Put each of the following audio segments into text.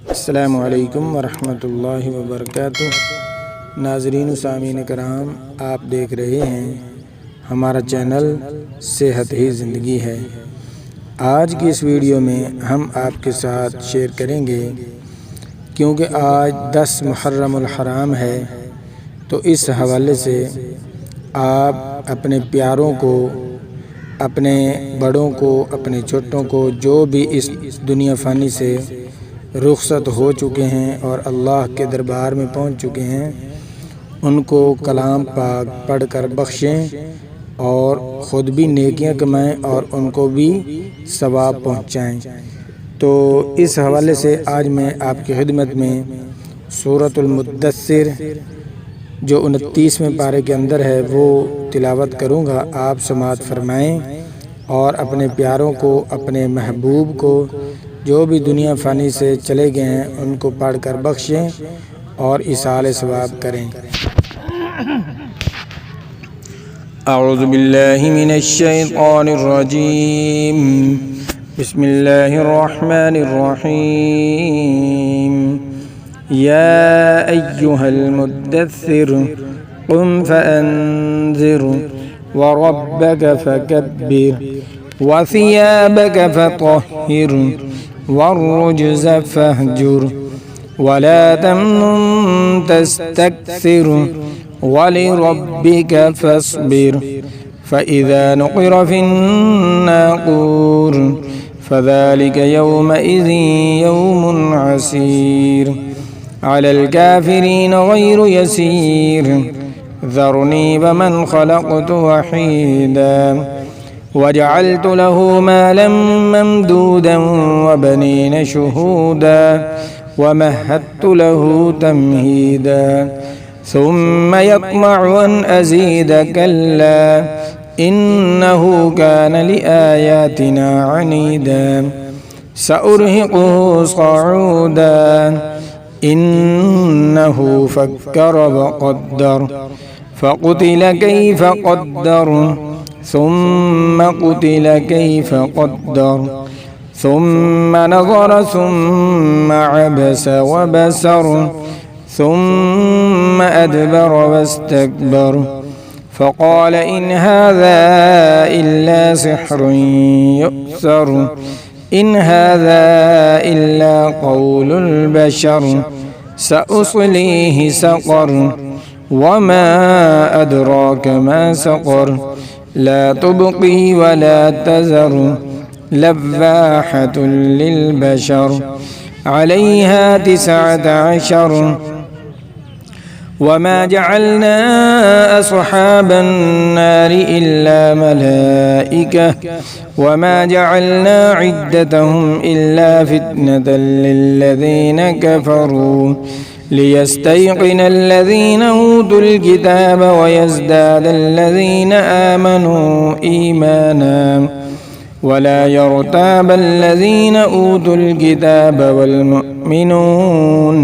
अस्सलामु अलैकुम वरहमतुल्लाहि वबरकातुह। नाज़रीन व सामीन कराम, आप देख रहे हैं हमारा चैनल सेहत ही ज़िंदगी है। आज की इस वीडियो में हम आपके साथ शेयर करेंगे, क्योंकि आज 10 मुहर्रमुल हराम है, तो इस हवाले से आप अपने प्यारों को, अपने बड़ों को, अपने छोटों को, जो भी इस दुनिया फ़ानी से रुखसत हो चुके हैं और अल्लाह के दरबार में पहुंच चुके हैं, उनको कलाम पाक पढ़कर बख्शें और ख़ुद भी नेकियां कमाएं और उनको भी सवाब पहुंचाएं। तो इस हवाले से आज मैं आपकी खिदमत में सूरतुल मुद्दस्सिर जो 29वें पारे के अंदर है वो तिलावत करूँगा। आप समाअत फरमाएँ और अपने प्यारों को, अपने महबूब को, जो भी दुनिया फ़ानी से चले गए हैं, उनको पढ़कर बख्शें और इसाले सवाब करें। अऊज़ु बिल्लाहि मिनश शैतानिर रजीम। बिस्मिल्लाहिर रहमानिर रहीम। या अय्युहल मुद्दस्सिर क़ुम फ़अन्ज़िर व रब्बक फ़कब्बिर व सियाबक फ़तह्हिर वर्रुज्ज़ फ़हजुर वला तम्नुन तस्तक्सिर वलिरब्बिक फ़स्बिर फ़इज़ा नुक़िर फ़िन्नाक़ूर फ़ज़ालिक यौमइज़िन यौमुन असीर अलल काफ़िरीन गैरु यसीर ज़रनी वमन ख़लक़तु वहीदा वजअलतु लहू मालन ममदूदा वबनीन शुहूदा वमहदतु लहू तमहीदा सुम्मा यत्मअु अन अज़ीद कल्ला इन्नहु कान लिआयातिना अनीदा सउरहिक़ुहु सऊदा इन्नहु फ़क्कर वक़द्दर फ़क़ुतिल कैफ़ क़द्दर सुम्मा क़ुतिल कैफ़ क़द्दर सुम्मा नज़र सुम्मा अबस वबसर सुम्मा अदबर वस्तकबर फ़क़ाल इन हाज़ा इल्ला सिह्रुन युअ्सर इन हाज़ा इल्ला क़ौलुल बशर सउस्लीहि सक़र वमा अदराक मा सक़र ला तुबक़ी वला तज़र लव्वाहतुल लिलबशर अलैहा 19 वमा जअलना अस्हाबन नारि इल्ला मलाइका वमा जअलना इद्दतहुम इल्ला फितनतल लिल्लज़ीना कफ़रू लियस्तयक़िना अल्लज़ीना ऊतुल किताब वयज़दादा अल्लज़ीना आमनू ईमाना वला यर्ताबा अल्लज़ीना ऊतुल किताब वल्मुमिनून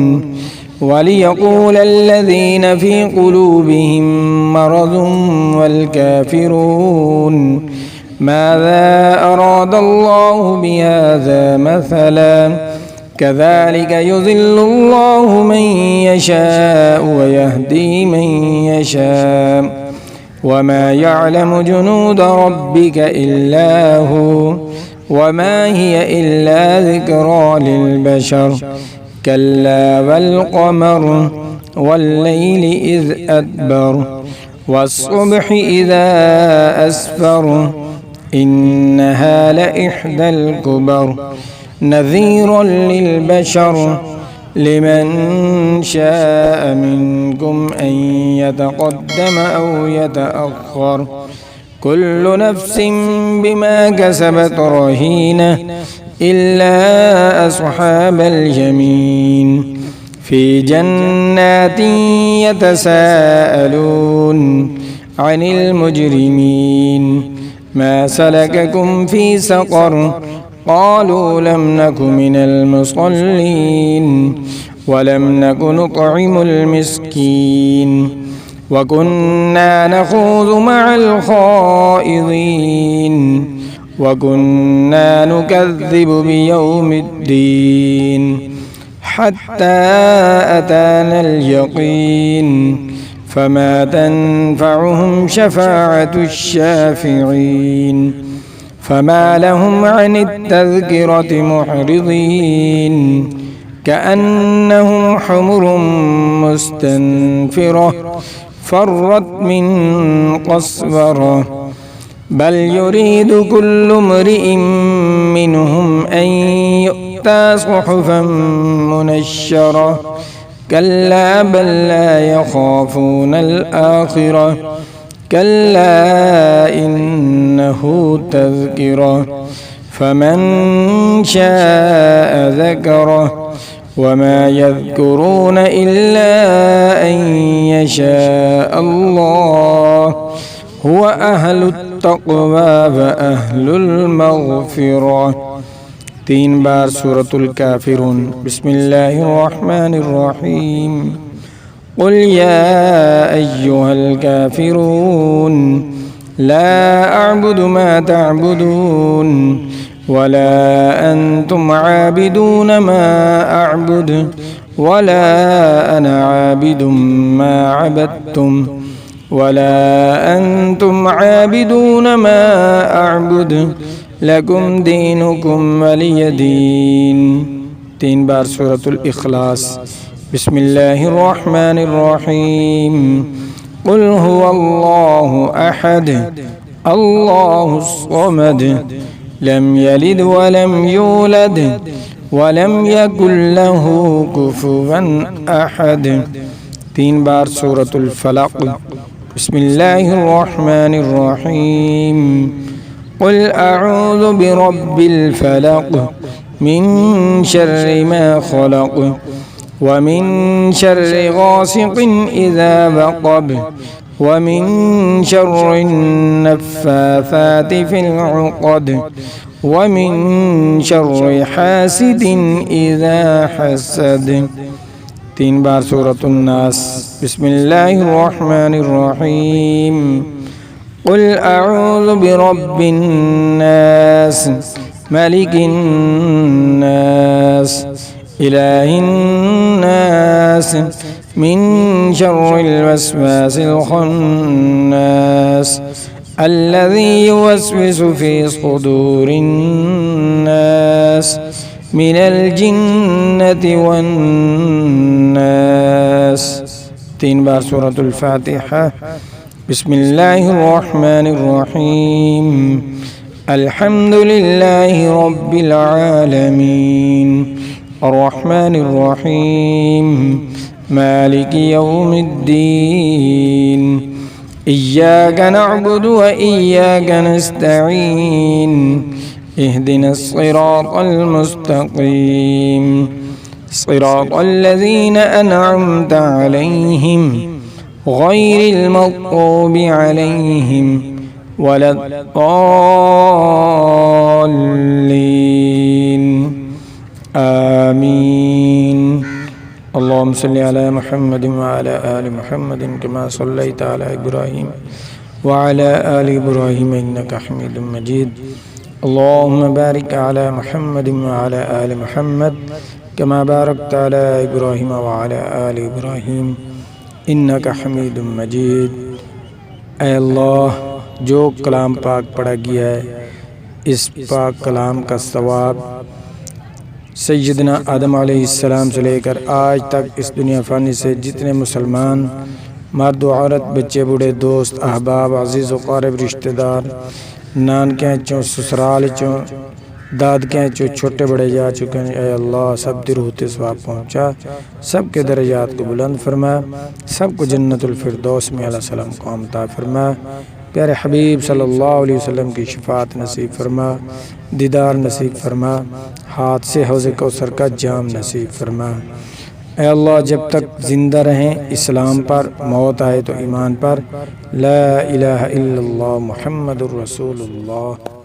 वलियक़ूला अल्लज़ीना फ़ी क़ुलूबिहिम मरज़ुन वल्काफ़िरून माज़ा अरादल्लाहु बिहाज़ा मसला कज़ालिक युज़िल्लुल्लाहु मन यशाअ वयहदी मन यशाअ वमा यअलमु जुनूद रब्बिक इल्ला हु वमा हिय इल्ला ज़िक्रा लिलबशर कल्ला वल्क़मर वल्लैलि इज़ अदबर वस्सुब्हि इज़ा अस्फर इन्नहा लइह्दल कुबर नज़ीरन लिलबशर लिमन शाअ मिनकुम अन यतक़द्दम औ यतअख़्ख़र कुल्लु नफ्सिन बिमा कसबत रहीना इल्ला अस्हाबल यमीन फ़ी जन्नातिन यतसाअलून अनिल मुजरिमीन मा सलककुम फ़ी सक़र क़ालू लम नकु मिनल मुसल्लीन वलम नकु नुत्इमुल मिस्कीन वकुन्ना नख़ूज़ु मअल ख़ाइज़ीन वकुन्ना नुकज़्ज़िबु बियौमिद्दीन حتى أتانا اليقين فما تنفعهم شفاعة الشافعين فما لهم عن التذكرة معرضين كأنهم حمر مستنفرة فرت من قسورة بل يريد كل امرئ منهم أن يؤتى صحفا منشرة كلا بل لا يخافون الآخرة كلا إنه تذكرة فمن شاء ذكره وما يذكرون إلا أن يشاء الله هو أهل التقوى وأهل المغفرة 3 بار سورة الكافرون بسم الله الرحمن الرحيم قل يا أيها الكافرون لا أعبد ما تعبدون ولا أنتم عابدون ما أعبد ولا أنا عابد ما عبدتم ولا أنتم عابدون ما أعبد لكم دينكم ولي دين 3 بار سورة الإخلاص بسم الله الرحمن الرحيم قل هو الله أحد الله الصمد لم يلد ولم يولد ولم يكن له كفوا أحد 3 بار سورة الفلق بسم الله الرحمن الرحيم قل أعوذ برب الفلق من شر ما خلق ومن شر غاسق إذا وقب ومن شر النفاثات في العقد ومن شر حاسد إذا حسد 3 بار سورة الناس بسم الله الرحمن الرحيم قل أعوذ برب الناس ملك الناس إله الناس من شر الوسواس الخناس الذي يوسوس في صدور الناس من الجنة والناس 3 بار سورة الفاتحة بسم الله الرحمن الرحيم الحمد لله رب العالمين الرحمن الرحيم مالك يوم الدين إياك نعبد وإياك نستعين اهدنا الصراط المستقيم صراط الذين أنعمت عليهم غير المغضوب عليهم ولا الضالين آمين اللهم صل على محمد وعلى آل محمد كما صليت على إبراهيم وعلى آل إبراهيم إنك حميد مجيد اللهم بارك على محمد وعلى آل محمد كما باركت على إبراهيم وعلى آل إبراهيم إنك حميد مجيد اے اللہ جو کلام پاک پڑھا گیا ہے اس پاک کلام کا ثواب سیدنا آدم علیہ السلام سے لے کر آج تک اس دنیا فانی سے جتنے مسلمان مرد و عورت بچے بوڑھے دوست احباب عزیز و قارب رشتہ دار نانکیں چوں سسرال چوں دادکیں چوں چھوٹے بڑے جا چکے ہیں اے اللہ سب دی روح تے ثواب پہنچا سب کے درجات کو بلند فرما سب کو جنت الفردوس میں علیہ السلام کو عطا فرما پیارے حبیب صلی اللہ علیہ وسلم کی شفاعت نصیب فرما دیدار نصیب فرما ہاتھ سے حوض کوثر کا جام نصیب فرما اے اللہ جب تک زندہ رہیں اسلام پر موت آئے تو ایمان پر لا الہ الا اللہ محمد الرسول اللہ